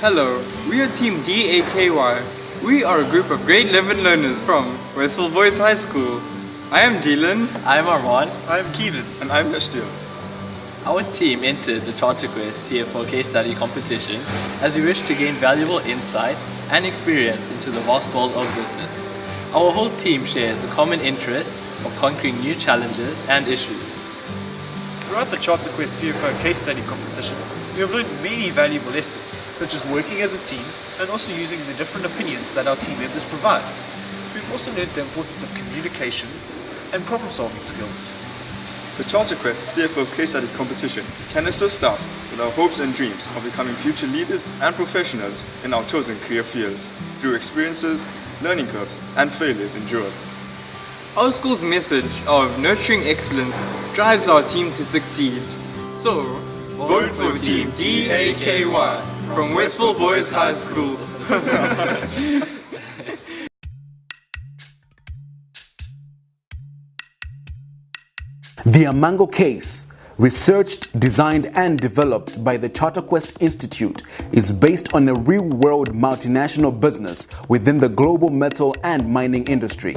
Hello, we are Team Daky. We are a group of grade 11 learners from Westville Boys High School. I am Deelan. I'm Arman. I'm Keenan. And I'm Yashtil. Our team entered the Charter Quest CFO case study competition as we wish to gain valuable insight and experience into the vast world of business. Our whole team shares the common interest of conquering new challenges and issues. Throughout the Charter Quest CFO case study competition, we have learned many valuable lessons, such as working as a team and also using the different opinions that our team members provide. We've also learned the importance of communication and problem-solving skills. The Charter Quest CFO case study competition can assist us with our hopes and dreams of becoming future leaders and professionals in our chosen career fields through experiences, learning curves, and failures endured. Our school's message of nurturing excellence drives our team to succeed. So, vote for Team Daky from Westville Boys High School. The Amango case, researched, designed and developed by the Charter Quest Institute, is based on a real-world multinational business within the global metal and mining industry.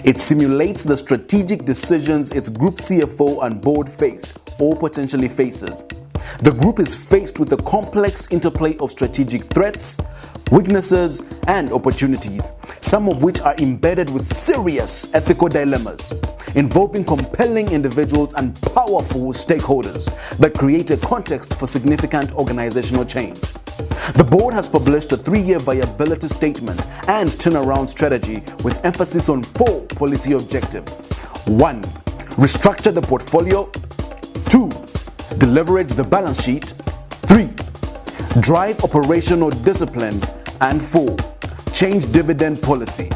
It simulates the strategic decisions its group CFO and board faced or potentially faces. The group is faced with the complex interplay of strategic threats, weaknesses, and opportunities, some of which are embedded with serious ethical dilemmas, involving compelling individuals and powerful stakeholders that create a context for significant organizational change. The board has published a 3-year viability statement and turnaround strategy with emphasis on 4 policy objectives. 1. Restructure the portfolio. 2. Deleverage the balance sheet. 3. Drive operational discipline. And 4. Change dividend policy.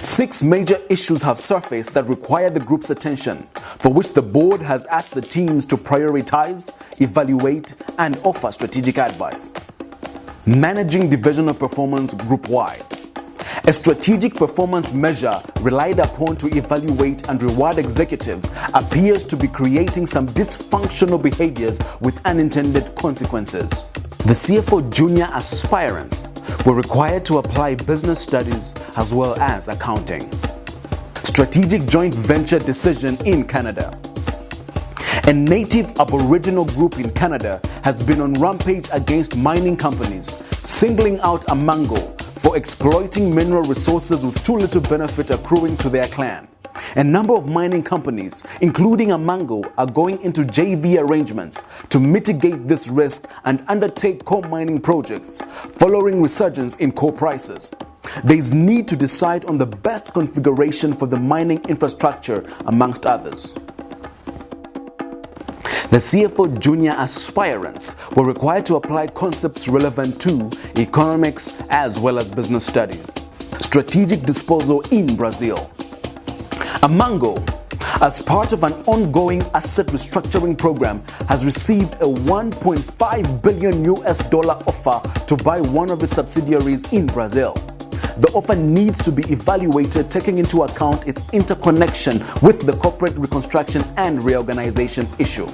6 major issues have surfaced that require the group's attention, for which the board has asked the teams to prioritize, evaluate, and offer strategic advice. Managing divisional performance group-wide. A strategic performance measure relied upon to evaluate and reward executives appears to be creating some dysfunctional behaviors with unintended consequences. The CFO junior aspirants were required to apply business studies as well as accounting. Strategic joint venture decision in Canada. A native Aboriginal group in Canada has been on rampage against mining companies, singling out Amango for exploiting mineral resources with too little benefit accruing to their clan. A number of mining companies, including Amango, are going into JV arrangements to mitigate this risk and undertake coal mining projects following resurgence in coal prices. There is need to decide on the best configuration for the mining infrastructure, amongst others. The CFO junior aspirants were required to apply concepts relevant to economics as well as business studies. Strategic disposal in Brazil. Amango, as part of an ongoing asset restructuring program, has received a $1.5 billion offer to buy one of its subsidiaries in Brazil. The offer needs to be evaluated taking into account its interconnection with the corporate reconstruction and reorganization issue.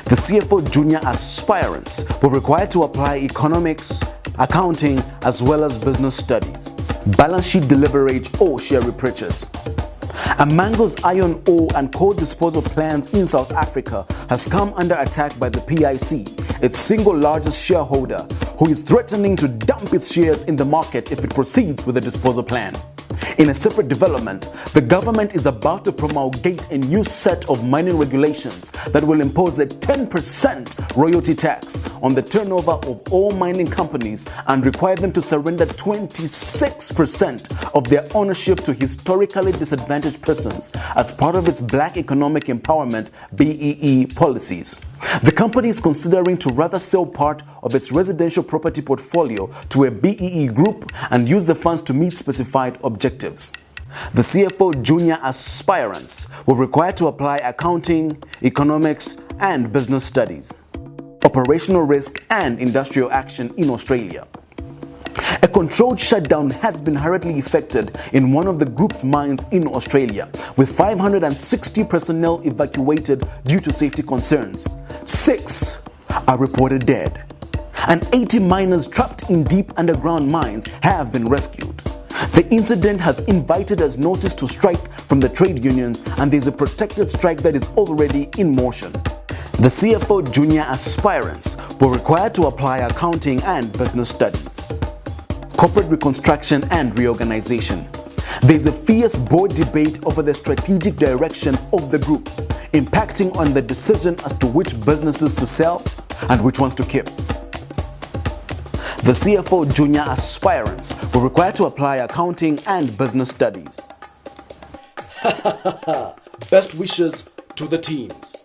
The CFO junior aspirants were required to apply economics, accounting, as well as business studies, balance sheet deliverage or share repurchase. Amango's iron ore and coal disposal plans in South Africa has come under attack by the PIC, its single largest shareholder, who is threatening to dump its shares in the market if it proceeds with the disposal plan. In a separate development, the government is about to promulgate a new set of mining regulations that will impose a 10% royalty tax on the turnover of all mining companies and require them to surrender 26% of their ownership to historically disadvantaged persons as part of its Black Economic Empowerment (BEE) policies. The company is considering to rather sell part of its residential property portfolio to a BEE group and use the funds to meet specified objectives. The CFO junior aspirants were required to apply accounting, economics, and business studies, operational risk, and industrial action in Australia. A controlled shutdown has been hurriedly effected in one of the group's mines in Australia, with 560 personnel evacuated due to safety concerns. 6 are reported dead, and 80 miners trapped in deep underground mines have been rescued. The incident has invited us notice to strike from the trade unions, and there is a protected strike that is already in motion. The CFO junior aspirants were required to apply accounting and business studies, corporate reconstruction and reorganization. There is a fierce board debate over the strategic direction of the group, impacting on the decision as to which businesses to sell and which ones to keep. The CFO junior aspirants were required to apply accounting and business studies. Best wishes to the teams.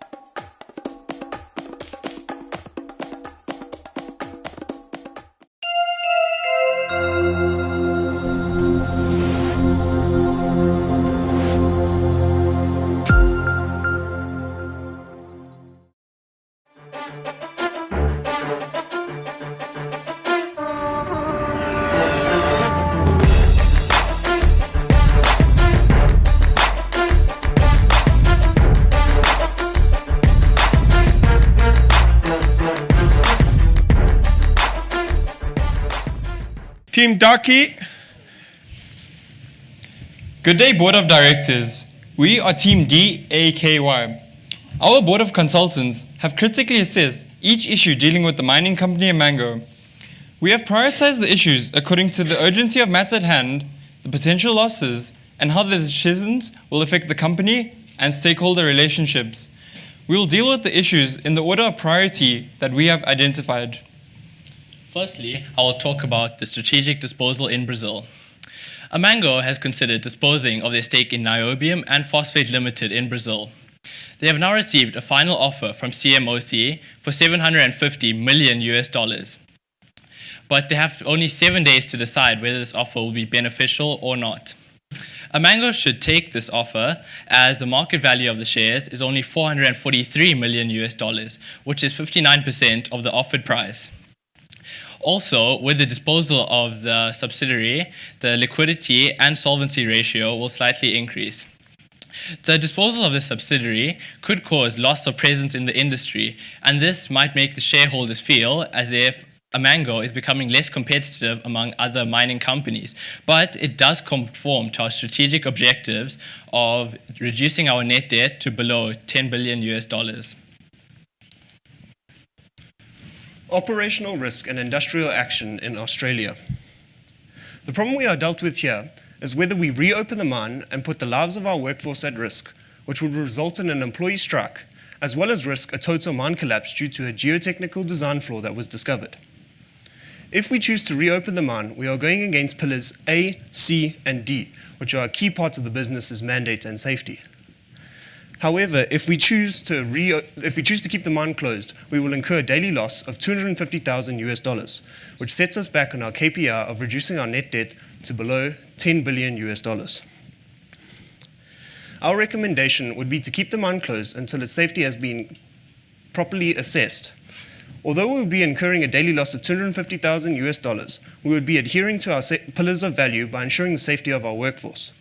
Team Daky. Good day, Board of Directors. We are Team DAKY. Our Board of Consultants have critically assessed each issue dealing with the mining company Amango. We have prioritized the issues according to the urgency of matters at hand, the potential losses, and how the decisions will affect the company and stakeholder relationships. We will deal with the issues in the order of priority that we have identified. Firstly, I will talk about the strategic disposal in Brazil. Amango has considered disposing of their stake in Niobium and Phosphate Limited in Brazil. They have now received a final offer from CMOC for $750 million. But they have only 7 days to decide whether this offer will be beneficial or not. Amango should take this offer as the market value of the shares is only $443 million, which is 59% of the offered price. Also, with the disposal of the subsidiary, the liquidity and solvency ratio will slightly increase. The disposal of the subsidiary could cause loss of presence in the industry, and this might make the shareholders feel as if Amango is becoming less competitive among other mining companies, but it does conform to our strategic objectives of reducing our net debt to below $10 billion. Operational risk and industrial action in Australia. The problem we are dealt with here is whether we reopen the mine and put the lives of our workforce at risk, which would result in an employee strike, as well as risk a total mine collapse due to a geotechnical design flaw that was discovered. If we choose to reopen the mine, we are going against pillars A, C, and D, which are key parts of the business's mandate and safety. However, if we choose to keep the mine closed, we will incur a daily loss of $250,000, which sets us back on our KPI of reducing our net debt to below $10 billion. Our recommendation would be to keep the mine closed until its safety has been properly assessed. Although we would be incurring a daily loss of $250,000, we would be adhering to our pillars of value by ensuring the safety of our workforce.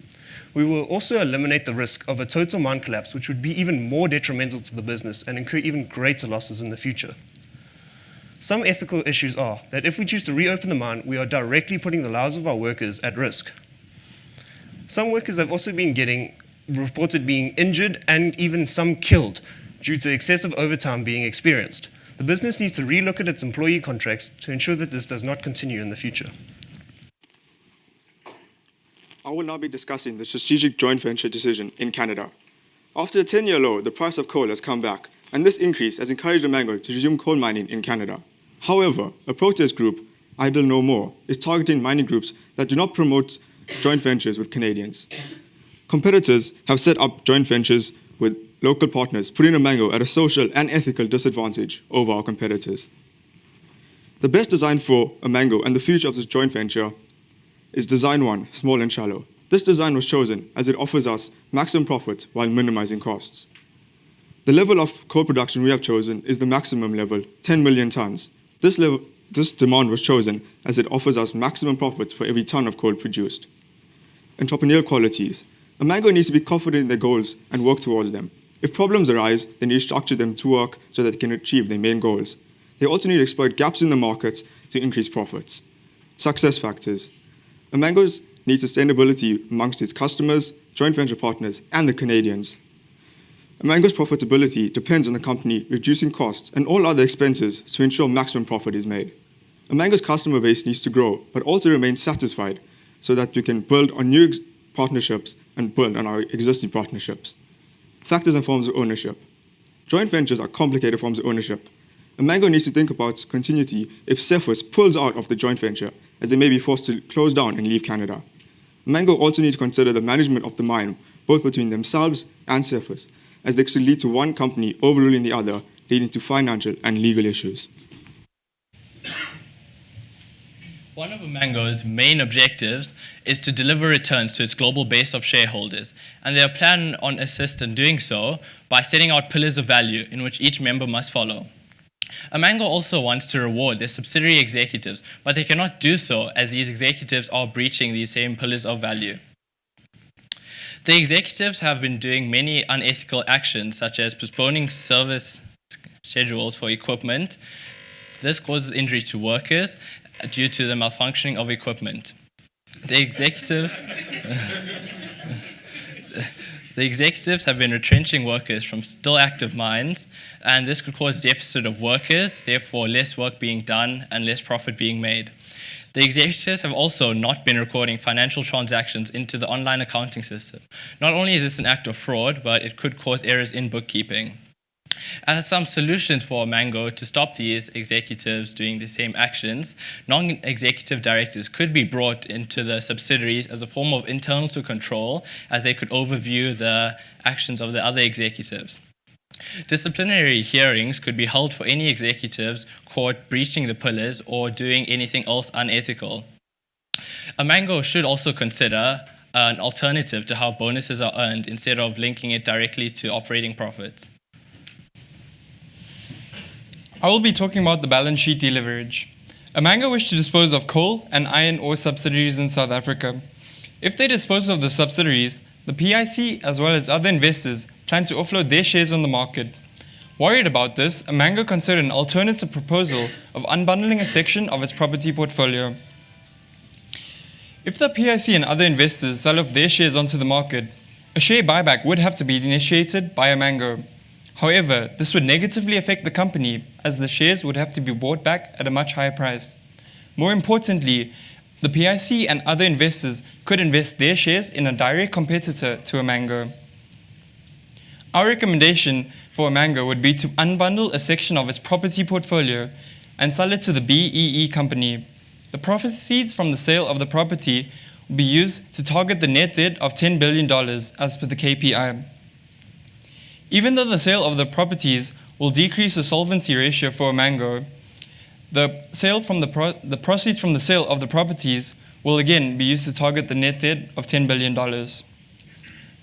We will also eliminate the risk of a total mine collapse, which would be even more detrimental to the business and incur even greater losses in the future. Some ethical issues are that if we choose to reopen the mine, we are directly putting the lives of our workers at risk. Some workers have also been reported being injured and even some killed due to excessive overtime being experienced. The business needs to relook at its employee contracts to ensure that this does not continue in the future. I will now be discussing the strategic joint venture decision in Canada. After a 10-year low, the price of coal has come back, and this increase has encouraged Amango to resume coal mining in Canada. However, a protest group, Idle No More, is targeting mining groups that do not promote joint ventures with Canadians. Competitors have set up joint ventures with local partners, putting Amango at a social and ethical disadvantage over our competitors. The best design for Amango and the future of this joint venture is Design 1, Small and Shallow. This design was chosen as it offers us maximum profit while minimizing costs. The level of coal production we have chosen is the maximum level, 10 million tons. This demand was chosen as it offers us maximum profit for every ton of coal produced. Entrepreneurial qualities. Amango needs to be confident in their goals and work towards them. If problems arise, they need to structure them to work so that they can achieve their main goals. They also need to exploit gaps in the markets to increase profits. Success factors. Amango's needs sustainability amongst its customers, joint venture partners, and the Canadians. Amango's profitability depends on the company reducing costs and all other expenses to ensure maximum profit is made. Amango's customer base needs to grow, but also remain satisfied so that we can build on new partnerships and build on our existing partnerships. Factors and forms of ownership. Joint ventures are complicated forms of ownership. Amango needs to think about continuity if Cephas pulls out of the joint venture, as they may be forced to close down and leave Canada. Amango also need to consider the management of the mine, both between themselves and Cephas, as this could lead to one company overruling the other, leading to financial and legal issues. One of Amango's main objectives is to deliver returns to its global base of shareholders, and they are planning on assist in doing so by setting out pillars of value in which each member must follow. Amango also wants to reward their subsidiary executives, but they cannot do so as these executives are breaching these same pillars of value. The executives have been doing many unethical actions, such as postponing service schedules for equipment. This causes injury to workers due to the malfunctioning of equipment. The executives have been retrenching workers from still active mines, and this could cause deficit of workers, therefore less work being done and less profit being made. The executives have also not been recording financial transactions into the online accounting system. Not only is this an act of fraud, but it could cause errors in bookkeeping. As some solutions for Amango to stop these executives doing the same actions, non-executive directors could be brought into the subsidiaries as a form of internal control, as they could overview the actions of the other executives. Disciplinary hearings could be held for any executives caught breaching the pillars or doing anything else unethical. Amango should also consider an alternative to how bonuses are earned instead of linking it directly to operating profits. I will be talking about the balance sheet deleverage. Amango wish to dispose of coal and iron ore subsidiaries in South Africa. If they dispose of the subsidiaries, the PIC as well as other investors plan to offload their shares on the market. Worried about this, Amango considered an alternative proposal of unbundling a section of its property portfolio. If the PIC and other investors sell off their shares onto the market, a share buyback would have to be initiated by Amango. However, this would negatively affect the company as the shares would have to be bought back at a much higher price. More importantly, the PIC and other investors could invest their shares in a direct competitor to Amango. Our recommendation for Amango would be to unbundle a section of its property portfolio and sell it to the BEE company. The proceeds from the sale of the property will be used to target the net debt of $10 billion as per the KPI. Even though the sale of the properties will decrease the solvency ratio for Mango, the proceeds from the sale of the properties will again be used to target the net debt of $10 billion.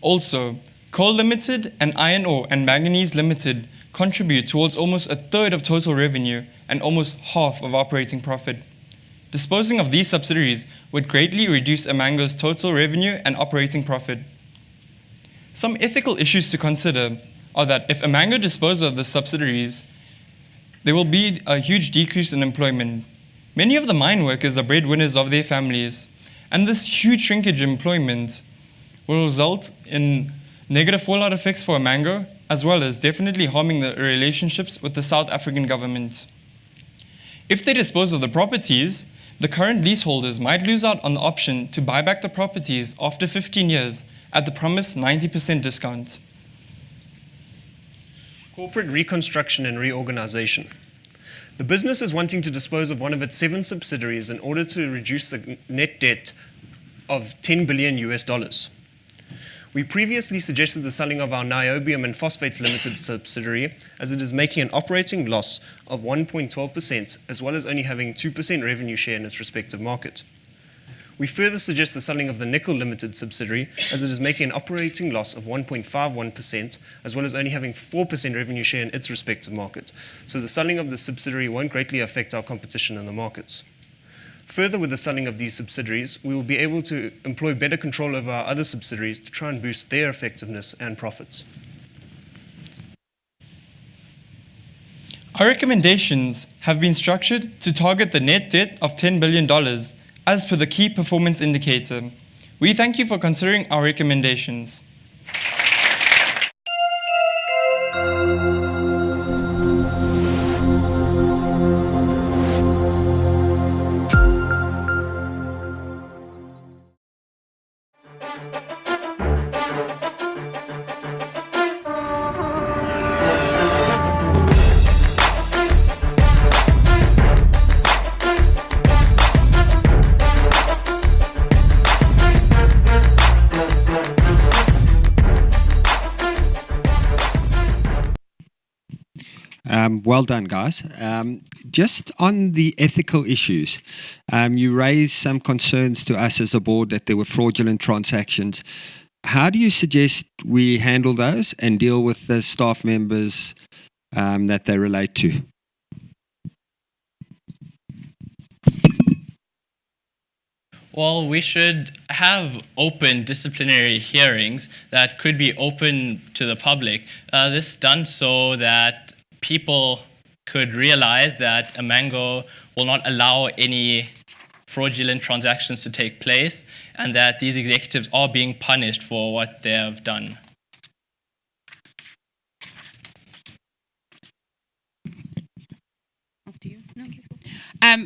Also, Coal Limited and Iron Ore and Manganese Limited contribute towards almost a third of total revenue and almost half of operating profit. Disposing of these subsidiaries would greatly reduce Amango's total revenue and operating profit. Some ethical issues to consider are that if Amango disposes of the subsidiaries, there will be a huge decrease in employment. Many of the mine workers are breadwinners of their families, and this huge shrinkage in employment will result in negative fallout effects for Amango, as well as definitely harming the relationships with the South African government. If they dispose of the properties, the current leaseholders might lose out on the option to buy back the properties after 15 years at the promised 90% discount. Corporate reconstruction and reorganization. The business is wanting to dispose of one of its 7 subsidiaries in order to reduce the net debt of $10 billion. We previously suggested the selling of our Niobium and Phosphates Limited subsidiary, as it is making an operating loss of 1.12%, as well as only having 2% revenue share in its respective market. We further suggest the selling of the Nickel Limited subsidiary, as it is making an operating loss of 1.51%, as well as only having 4% revenue share in its respective market. So the selling of the subsidiary won't greatly affect our competition in the markets. Further, with the selling of these subsidiaries, we will be able to employ better control over our other subsidiaries to try and boost their effectiveness and profits. Our recommendations have been structured to target the net debt of $10 billion as per the key performance indicator. We thank you for considering our recommendations. Well done, guys. Just on the ethical issues, you raised some concerns to us as a board that there were fraudulent transactions. How do you suggest we handle those and deal with the staff members that they relate to? Well, we should have open disciplinary hearings that could be open to the public. This done so that people could realize that Amango will not allow any fraudulent transactions to take place, and that these executives are being punished for what they have done.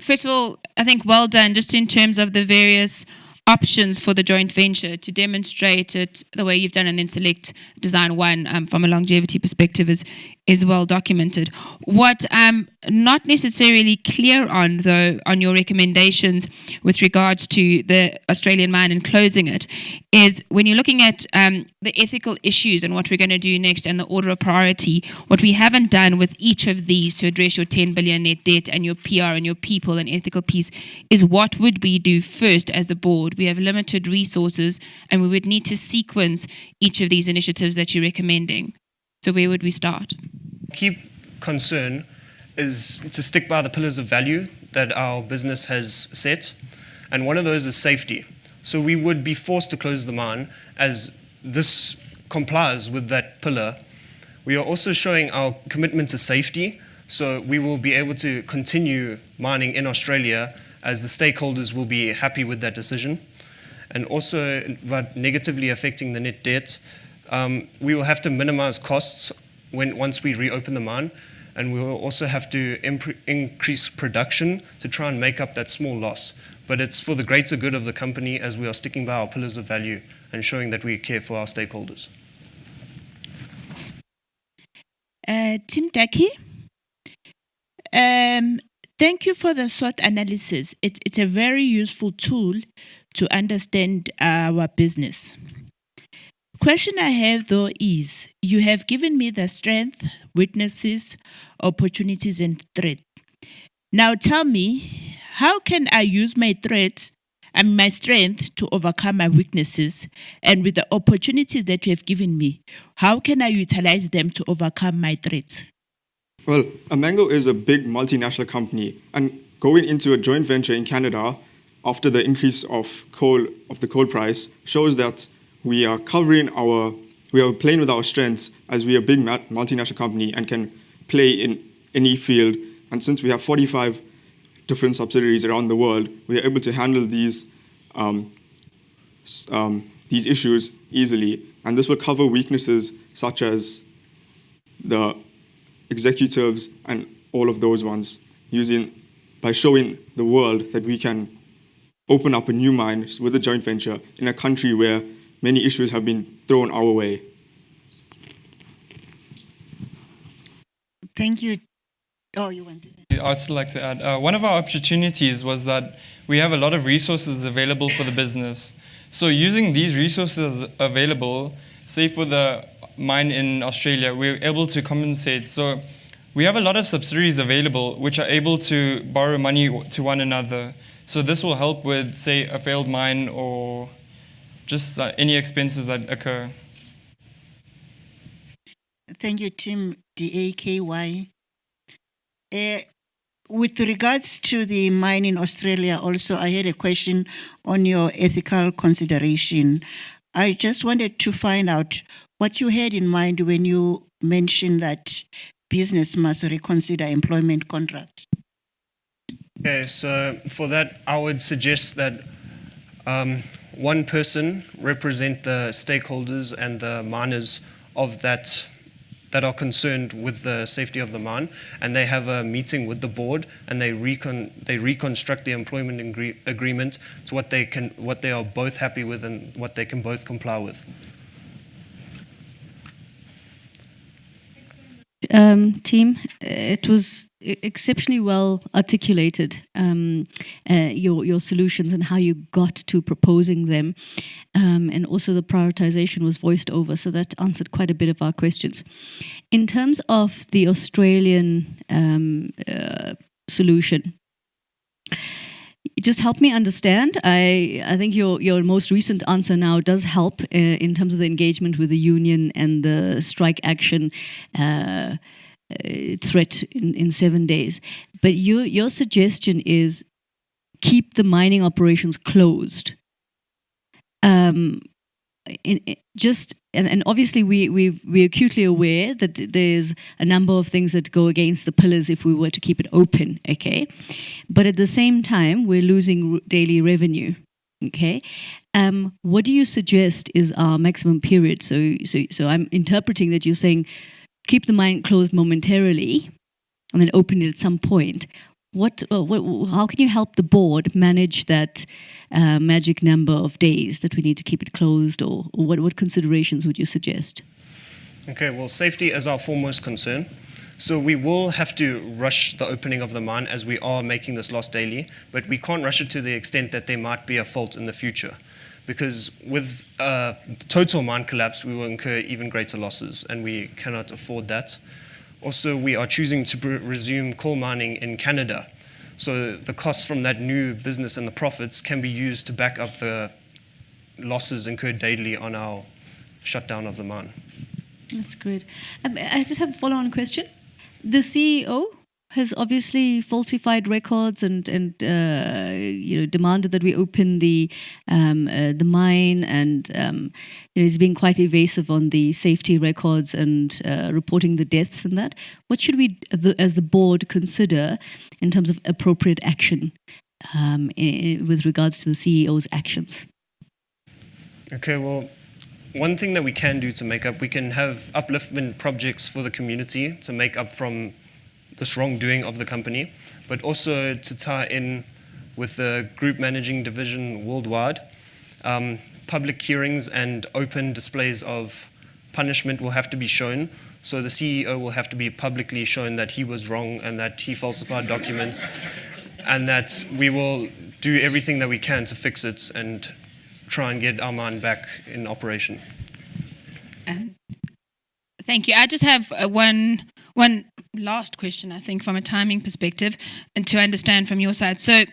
First of all, I think well done just in terms of the various options for the joint venture to demonstrate it the way you've done and then select design one from a longevity perspective is well documented. What I'm not necessarily clear on, though, on your recommendations with regards to the Australian mine and closing it, is when you're looking at the ethical issues and what we're going to do next and the order of priority, what we haven't done with each of these to address your 10 billion net debt and your PR and your people and ethical piece is what would we do first as the board. We have limited resources and we would need to sequence each of these initiatives that you're recommending. So where would we start? Key concern is to stick by the pillars of value that our business has set, and one of those is safety. So we would be forced to close the mine as this complies with that pillar. We are also showing our commitment to safety, so we will be able to continue mining in Australia as the stakeholders will be happy with that decision. And also, about negatively affecting the net debt, we will have to minimize costs once we reopen the mine, and we will also have to increase production to try and make up that small loss. But it's for the greater good of the company as we are sticking by our pillars of value and showing that we care for our stakeholders. Tim Daky, Thank you for the SWOT analysis. It's a very useful tool to understand our business. Question I have though is, you have given me the strength, weaknesses, opportunities, and threats. Now tell me, how can I use my threats and my strength to overcome my weaknesses? And with the opportunities that you have given me, how can I utilize them to overcome my threats? Well, Amango is a big multinational company, and going into a joint venture in Canada after the increase of the coal price shows that we are playing with our strengths, as we are a big multinational company and can play in any field. And since we have 45 different subsidiaries around the world, we are able to handle these issues easily. And this will cover weaknesses such as the executives and all of those ones, by showing the world that we can open up a new mine with a joint venture in a country where many issues have been thrown our way. Thank you. Oh, you want to? I'd still like to add, one of our opportunities was that we have a lot of resources available for the business. So using these resources available, say for the mine in Australia, we're able to compensate. So we have a lot of subsidiaries available which are able to borrow money to one another. So this will help with, say, a failed mine or just any expenses that occur. Thank you, Tim Daky. With regards to the mine in Australia, also, I had a question on your ethical consideration. I just wanted to find out what you had in mind when you mentioned that business must reconsider employment contract. Okay, so for that, I would suggest that one person represent the stakeholders and the miners of that are concerned with the safety of the mine, and they have a meeting with the board, and they reconstruct the employment agreement to what they are both happy with and what they can both comply with. Team, it was exceptionally well articulated, your solutions and how you got to proposing them, and also the prioritization was voiced over, so that answered quite a bit of our questions. In terms of the Australian solution, just help me understand. I think your most recent answer now does help in terms of the engagement with the union and the strike action threat in 7 days. But your suggestion is keep the mining operations closed. And obviously we're acutely aware that there's a number of things that go against the pillars if we were to keep it open, okay? But at the same time, we're losing daily revenue, okay? What do you suggest is our maximum period? So I'm interpreting that you're saying keep the mine closed momentarily and then open it at some point. How can you help the board manage that magic number of days that we need to keep it closed, or what considerations would you suggest? Okay, well, safety is our foremost concern. So we will have to rush the opening of the mine as we are making this loss daily, but we can't rush it to the extent that there might be a fault in the future. Because with total mine collapse, we will incur even greater losses, and we cannot afford that. Also, we are choosing to resume coal mining in Canada. So the costs from that new business and the profits can be used to back up the losses incurred daily on our shutdown of the mine. That's great. I just have a follow-on question. The CEO has obviously falsified records and demanded that we open the mine, and he's been quite evasive on the safety records and reporting the deaths and that. What should we, as the board, consider in terms of appropriate action with regards to the CEO's actions? Okay, well, one thing that we can do to make up, we can have upliftment projects for the community to make up from this wrongdoing of the company, but also to tie in with the group managing division worldwide, public hearings and open displays of punishment will have to be shown. So the CEO will have to be publicly shown that he was wrong and that he falsified documents, and that we will do everything that we can to fix it and try and get our mine back in operation. Thank you. I just have one last question, I think, from a timing perspective, and to understand from your side. So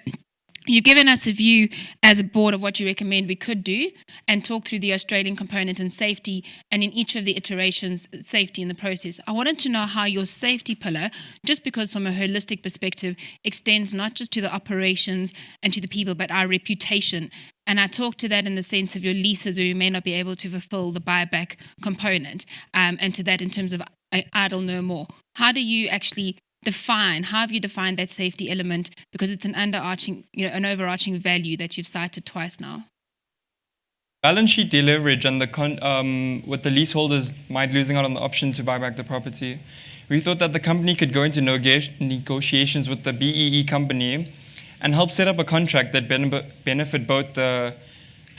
you've given us a view as a board of what you recommend we could do and talk through the Australian component and safety, and in each of the iterations, safety in the process. I wanted to know how your safety pillar, just because from a holistic perspective, extends not just to the operations and to the people, but our reputation. And I talk to that in the sense of your leases where you may not be able to fulfill the buyback component, and to that in terms of idle no more. How do you actually define, how have you defined that safety element? Because it's an overarching value that you've cited twice now. Balance sheet deleverage and with the leaseholders might losing out on the option to buy back the property. We thought that the company could go into negotiations with the BEE company and help set up a contract that benefit both the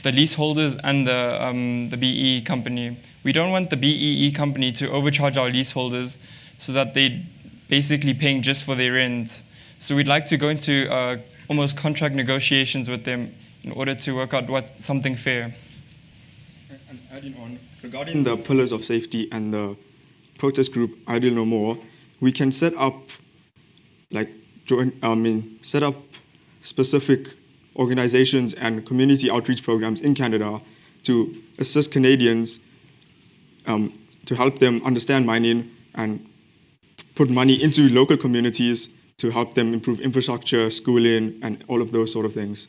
leaseholders and the BEE company. We don't want the BEE company to overcharge our leaseholders so that they basically paying just for their rent. So we'd like to go into almost contract negotiations with them in order to work out something fair. And adding on, regarding the pillars of safety and the protest group Idle No More, we can set up specific organizations and community outreach programs in Canada to assist Canadians to help them understand mining and put money into local communities to help them improve infrastructure, schooling, and all of those sort of things.